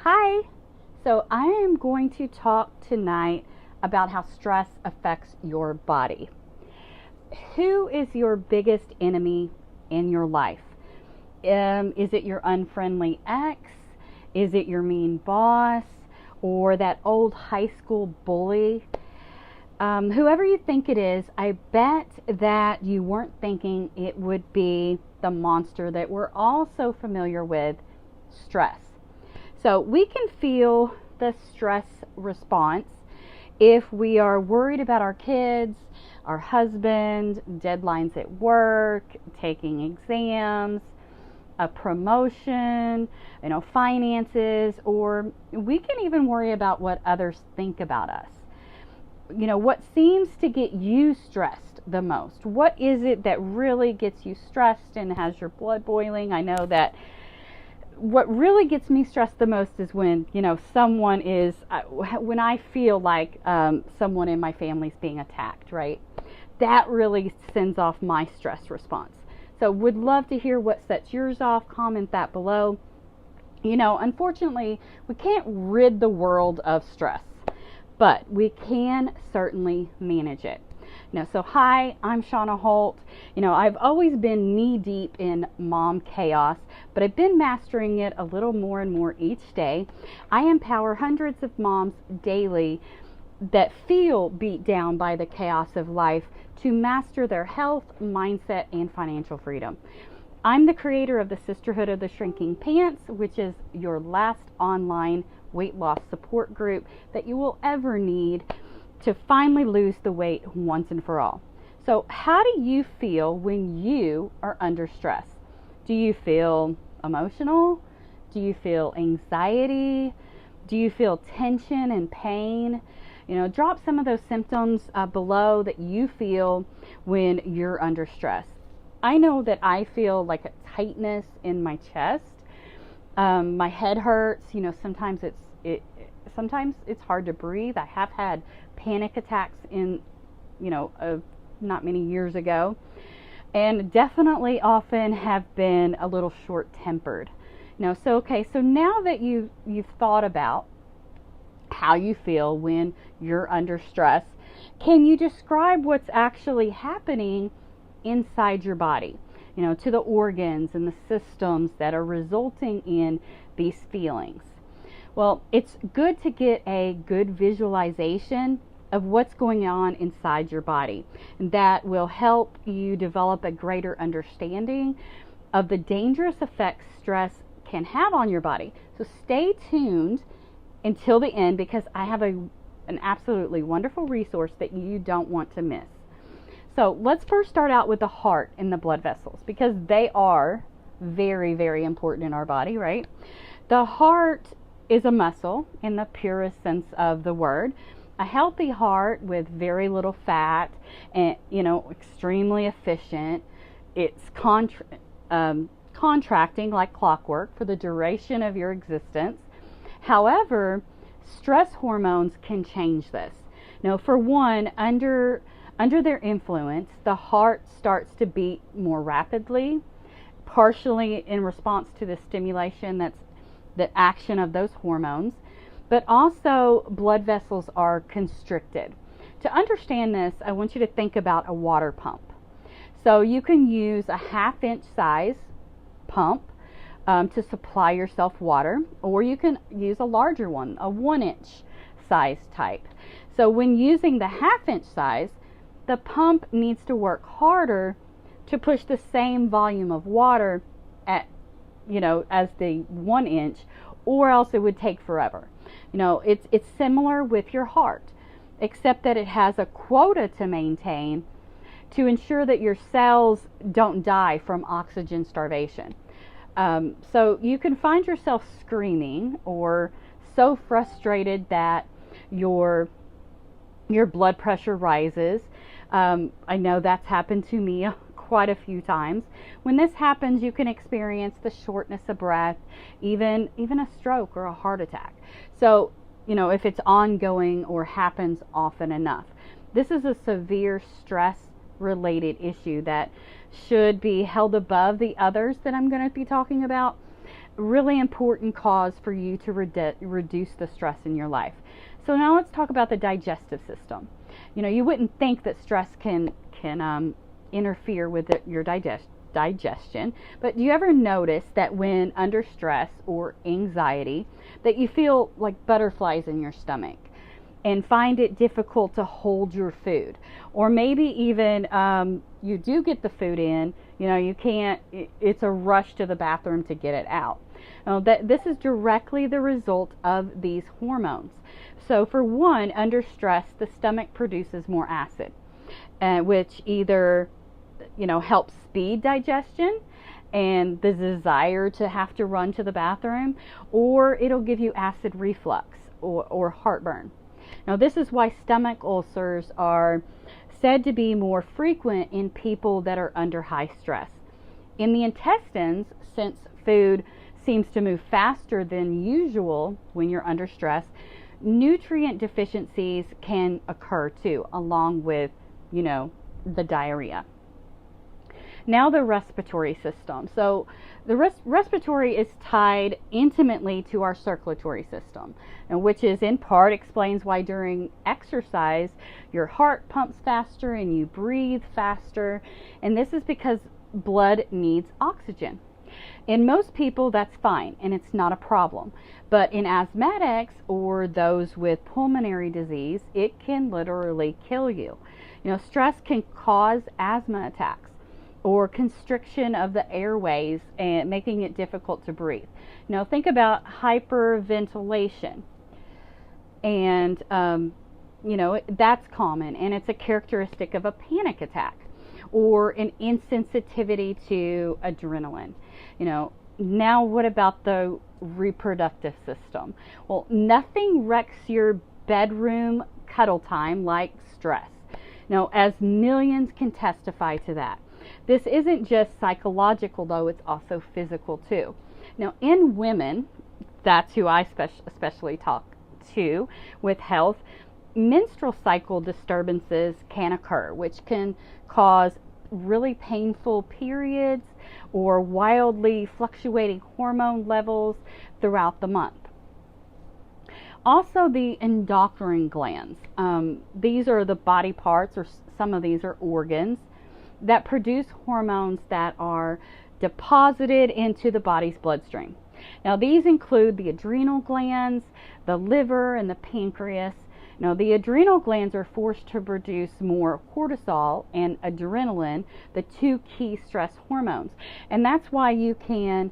Hi. So I am going to talk tonight about how stress affects your body. Who is your biggest enemy in your life? Is it your unfriendly ex? Is it your mean boss? Or that old high school bully? Whoever you think it is, I bet that you weren't thinking it would be the monster that we're all so familiar with, stress. So we can feel the stress response if we are worried about our kids, our husband, deadlines at work, taking exams, a promotion, finances, or we can even worry about what others think about us. What seems to get you stressed the most? What is it that really gets you stressed and has your blood boiling? I know that what really gets me stressed the most is when, when I feel like someone in my family's being attacked, right? That really sends off my stress response. So would love to hear what sets yours off. Comment that below. Unfortunately, we can't rid the world of stress, but we can certainly manage it. So hi, I'm Shauna Holt. I've always been knee deep in mom chaos, but I've been mastering it a little more and more each day. I empower hundreds of moms daily that feel beat down by the chaos of life to master their health, mindset, and financial freedom. I'm the creator of the Sisterhood of the Shrinking Pants, which is your last online weight loss support group that you will ever need to finally lose the weight once and for all. So how do you feel when you are under stress? Do you feel emotional? Do you feel anxiety? Do you feel tension and pain? Drop some of those symptoms below that you feel when you're under stress. I know that I feel like a tightness in my chest. My head hurts. Sometimes it's hard to breathe. I have had panic attacks not many years ago, and definitely often have been a little short-tempered. So now that you've thought about how you feel when you're under stress, can you describe what's actually happening inside your body? To the organs and the systems that are resulting in these feelings. Well, it's good to get a good visualization of what's going on inside your body. And that will help you develop a greater understanding of the dangerous effects stress can have on your body. So stay tuned until the end, because I have an absolutely wonderful resource that you don't want to miss. So let's first start out with the heart and the blood vessels, because they are very, very important in our body, right? The heart is a muscle in the purest sense of the word. A healthy heart with very little fat and, extremely efficient. It's contracting like clockwork for the duration of your existence. However, stress hormones can change this. For one, under their influence, the heart starts to beat more rapidly, partially in response to the stimulation that's the action of those hormones, but also blood vessels are constricted. To understand this, I want you to think about a water pump. So you can use a 1/2-inch size pump to supply yourself water, or you can use a larger one, a 1-inch size type. So when using the 1/2-inch size, the pump needs to work harder to push the same volume of water as the 1-inch, or else it would take forever. It's similar with your heart, except that it has a quota to maintain to ensure that your cells don't die from oxygen starvation. So you can find yourself screaming or so frustrated that your blood pressure rises. I know that's happened to me quite a few times. When this happens, you can experience the shortness of breath, even a stroke or a heart attack. So, if it's ongoing or happens often enough, this is a severe stress related issue that should be held above the others that I'm going to be talking about. really important cause for you to reduce the stress in your life. So now let's talk about the digestive system. You wouldn't think that stress can interfere with your digestion, but do you ever notice that when under stress or anxiety that you feel like butterflies in your stomach and find it difficult to hold your food, or maybe even you do get the food in, you can't, it's a rush to the bathroom to get it out. Now, this is directly the result of these hormones. So for one, under stress, the stomach produces more acid, which either helps speed digestion and the desire to have to run to the bathroom, or it'll give you acid reflux or heartburn. Now, this is why stomach ulcers are said to be more frequent in people that are under high stress. In the intestines, since food seems to move faster than usual when you're under stress, nutrient deficiencies can occur too, along with, the diarrhea. Now the respiratory system. So the respiratory is tied intimately to our circulatory system, and which is in part explains why during exercise your heart pumps faster and you breathe faster, and this is because blood needs oxygen. In most people that's fine and it's not a problem, but in asthmatics or those with pulmonary disease, it can literally kill you. Stress can cause asthma attacks or constriction of the airways and making it difficult to breathe. Think about hyperventilation, and that's common, and it's a characteristic of a panic attack or an insensitivity to adrenaline. Now what about the reproductive system? Well, nothing wrecks your bedroom cuddle time like stress. As millions can testify to that. This isn't just psychological, though, it's also physical too. Now, in women, that's who I especially talk to with health, menstrual cycle disturbances can occur, which can cause really painful periods or wildly fluctuating hormone levels throughout the month. Also, the endocrine glands. These are the body parts, or some of these are organs, that produce hormones that are deposited into the body's bloodstream. Now, these include the adrenal glands, the liver, and the pancreas. Now, the adrenal glands are forced to produce more cortisol and adrenaline, the two key stress hormones. And that's why you can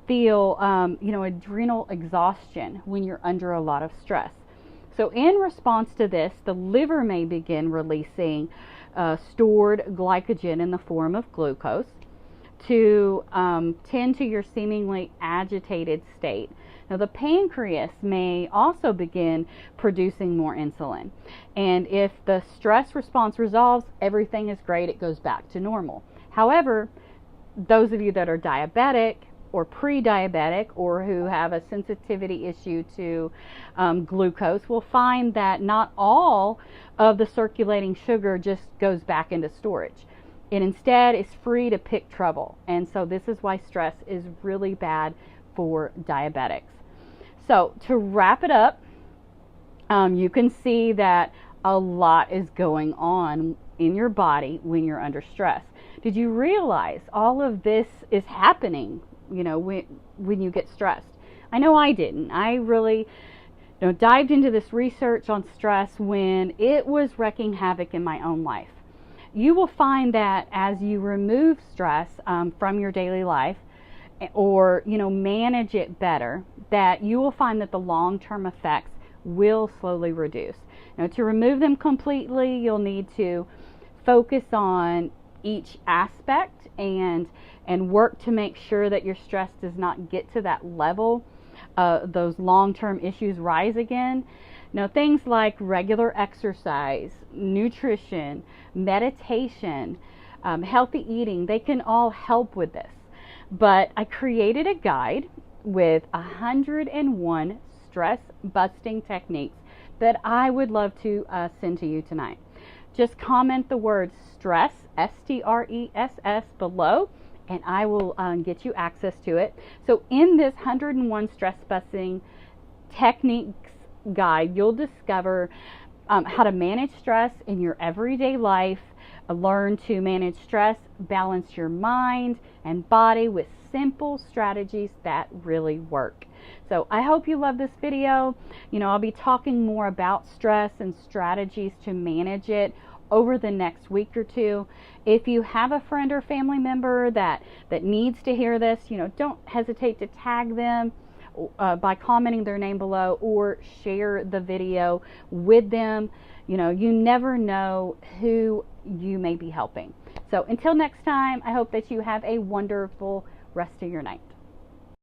feel, adrenal exhaustion when you're under a lot of stress. So in response to this, the liver may begin releasing stored glycogen in the form of glucose to tend to your seemingly agitated state. Now, the pancreas may also begin producing more insulin. And if the stress response resolves, everything is great, it goes back to normal. However, those of you that are diabetic or pre-diabetic or who have a sensitivity issue to glucose will find that not all of the circulating sugar just goes back into storage. It instead is free to pick trouble. And so this is why stress is really bad for diabetics. So to wrap it up, you can see that a lot is going on in your body when you're under stress. Did you realize all of this is happening, when you get stressed? I know I didn't. I really dived into this research on stress when it was wreaking havoc in my own life. You will find that as you remove stress from your daily life, or manage it better, that you will find that the long-term effects will slowly reduce. Now, to remove them completely, you'll need to focus on each aspect and work to make sure that your stress does not get to that level. Those long-term issues rise again. Now, things like regular exercise, nutrition, meditation, healthy eating, they can all help with this. But I created a guide with 101 stress-busting techniques that I would love to send to you tonight. Just comment the word stress, S-T-R-E-S-S, below, and I will get you access to it. So in this 101 stress busting techniques guide, you'll discover how to manage stress in your everyday life, learn to manage stress, balance your mind and body with simple strategies that really work. So I hope you love this video. I'll be talking more about stress and strategies to manage it over the next week or two. If you have a friend or family member that needs to hear this, don't hesitate to tag them by commenting their name below, or share the video with them. You never know who you may be helping. So until next time, I hope that you have a wonderful rest of your night.